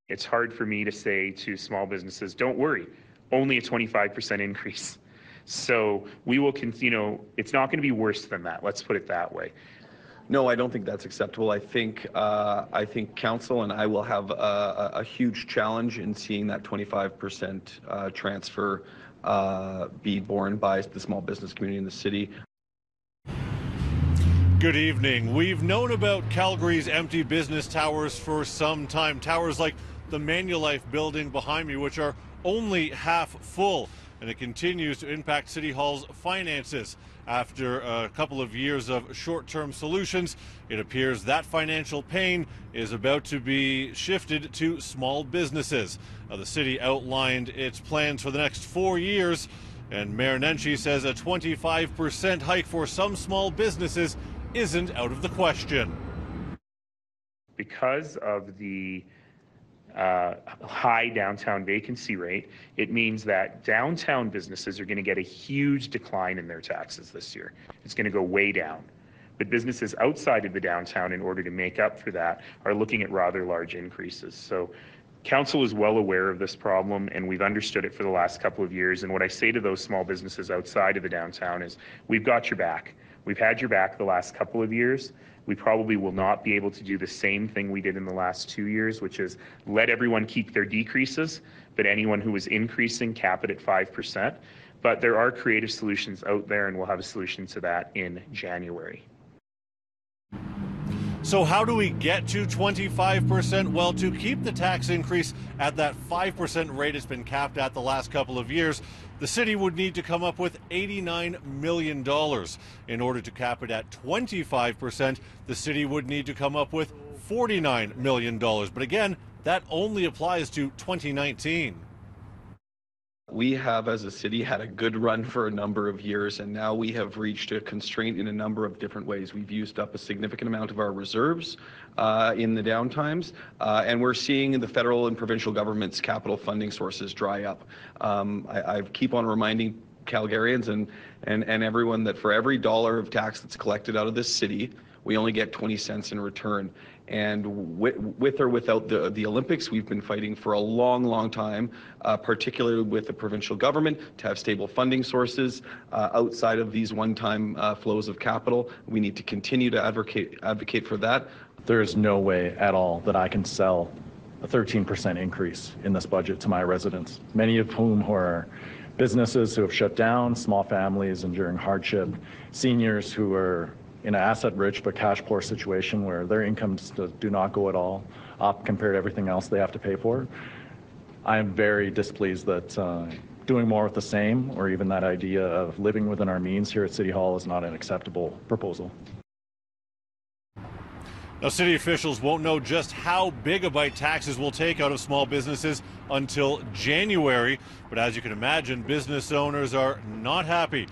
It's hard for me to say to small businesses, don't worry, only a 25% increase. So we will, it's not going to be worse than that. Let's put it that way. No, I don't think that's acceptable. I think council and I will have a huge challenge in seeing that 25% transfer be borne by the small business community in the city. Good evening. We've known about Calgary's empty business towers for some time. Towers like the Manulife building behind me, which are only half full, and it continues to impact City Hall's finances. After a couple of years of short-term solutions, it appears that financial pain is about to be shifted to small businesses. The city outlined its plans for the next 4 years, and Mayor Nenshi says a 25% hike for some small businesses isn't out of the question. Because of the high downtown vacancy rate, it means that downtown businesses are going to get a huge decline in their taxes this year. It's going to go way down. But businesses outside of the downtown, in order to make up for that, are looking at rather large increases. So council is well aware of this problem, and we've understood it for the last couple of years. And what I say to those small businesses outside of the downtown is, we've got your back. We've had your back the last couple of years. We probably will not be able to do the same thing we did in the last 2 years, which is let everyone keep their decreases, but anyone who is increasing, cap it at 5%. But there are creative solutions out there, and we'll have a solution to that in January. So how do we get to 25%? Well, to keep the tax increase at that 5% rate it's been capped at the last couple of years, the city would need to come up with $89 million. In order to cap it at 25%, the city would need to come up with $49 million. But again, that only applies to 2019. We have, as a city, had a good run for a number of years, and now we have reached a constraint in a number of different ways. We've used up a significant amount of our reserves in the downtimes, and we're seeing the federal and provincial government's capital funding sources dry up. I keep on reminding Calgarians and everyone that for every dollar of tax that's collected out of this city, we only get 20 cents in return. And with or without the Olympics, we've been fighting for a long, long time, particularly with the provincial government, to have stable funding sources outside of these one-time flows of capital. We need to continue to advocate for that. There is no way at all that I can sell a 13% increase in this budget to my residents, many of whom are businesses who have shut down, small families enduring hardship, seniors who are in an asset-rich but cash-poor situation where their incomes do not go at all up compared to everything else they have to pay for. I am very displeased that doing more with the same, or even that idea of living within our means here at City Hall, is not an acceptable proposal. Now, city officials won't know just how big a bite taxes will take out of small businesses until January. But as you can imagine, business owners are not happy.